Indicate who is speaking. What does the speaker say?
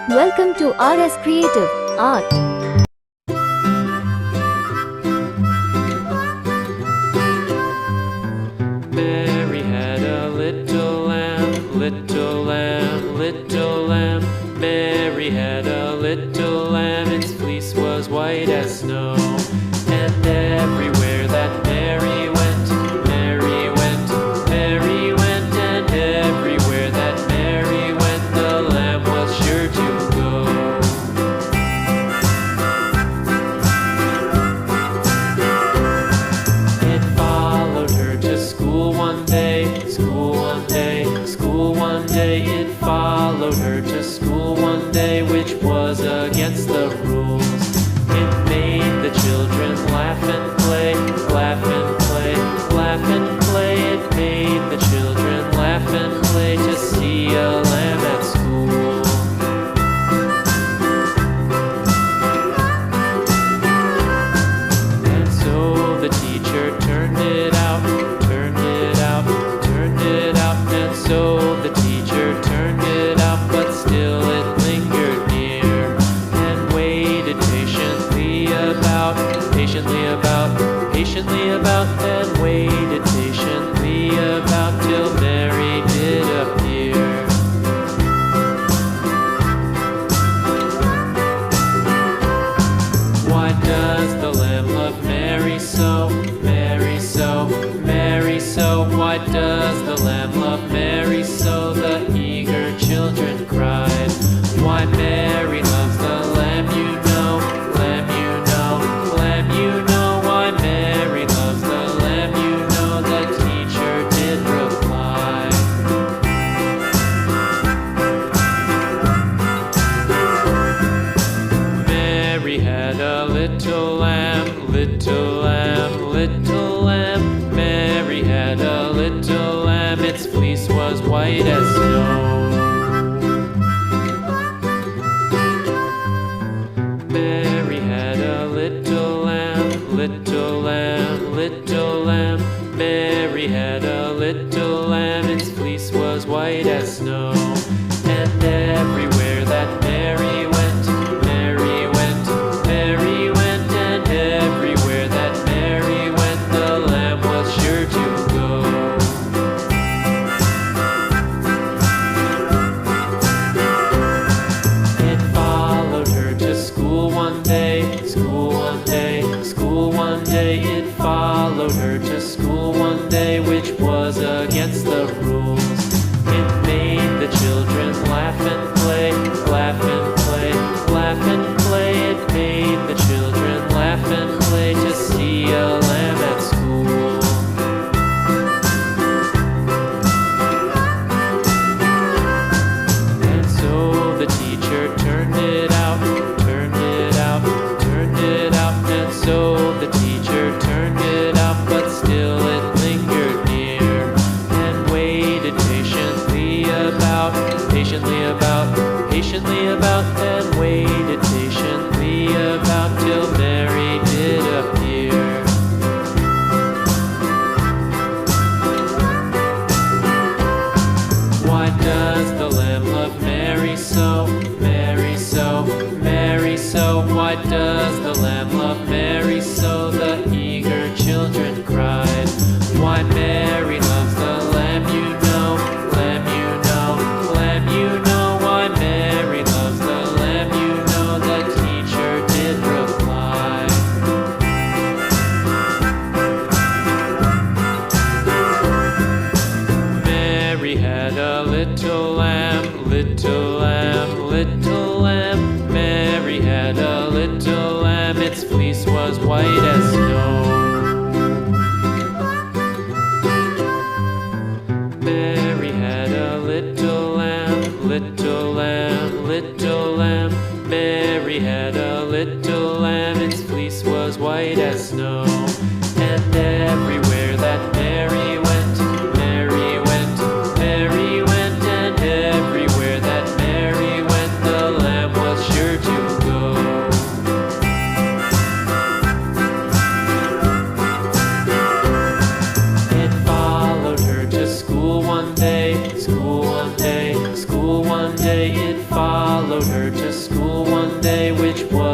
Speaker 1: Welcome to RS Creative Art.
Speaker 2: Mary had a little lamb, little lamb, little lamb. Mary had a little lamb, its fleece was white as snow. And everywhere that Mary went, Mary went, Mary went. And everywhere that Mary went, the lamb was sure to go. It followed her to school one day, school one day, school one day. It followed her to school one day, which was against the rules. It made the children laugh and play, laugh and play, laugh and play. It made the children laugh and play to see a lamb at school. And so the teacher turned it out, turned it out, turned it out. And so the teacher turned it out, but still it lingered near and waited patiently about, patiently about, patiently about, and waited patiently about till Mary did appear. Why does the lamb love Mary so, Mary so, Mary so? Why does the lamb love Mary so? The eager children cried. Why Mary loves the lamb, you know, lamb, you know, lamb, you know. Why Mary loves the lamb, you know, the teacher did reply. Mary had a little lamb, little lamb, little lamb. Mary had a little lamb, its fleece was white as snow. Mary had a little lamb, little lamb, little lamb. Mary had a little lamb, its fleece was white as snow. And everywhere that Mary went, Mary went, Mary went. And everywhere that Mary went, the lamb was sure to go. It followed her to school one day, school one day, school one day. It followed her to school one day, which was against the rules. It made the children laugh and play, laugh and play, laugh and play. It made the children laugh and play to see a lamb at school. And so the teacher turned it out, turned it out, turned it out. And so the teacher turned it out, but still it lingered near and waited patiently about, patiently about, patiently about, and waited patiently about till Mary did appear. Why does the lamb love Mary so, Mary so, Mary so? Why does the lamb love Mary so? The eager children cried. Why Mary loves the lamb, you know, lamb, you know, lamb, you know. Why Mary loves the lamb, you know, the teacher did reply. Mary had a little lamb, little lamb, little lamb. Mary had a little lamb, its fleece was white as snow. Mary had a little lamb, little lamb, little lamb. Mary had a little lamb, its fleece was white as snow. And everywhere that Mary went, Mary went, Mary went. And everywhere that Mary went, the lamb was sure to go. It followed her to school one day, school one day, school one day. It followed followed her to school one day, which was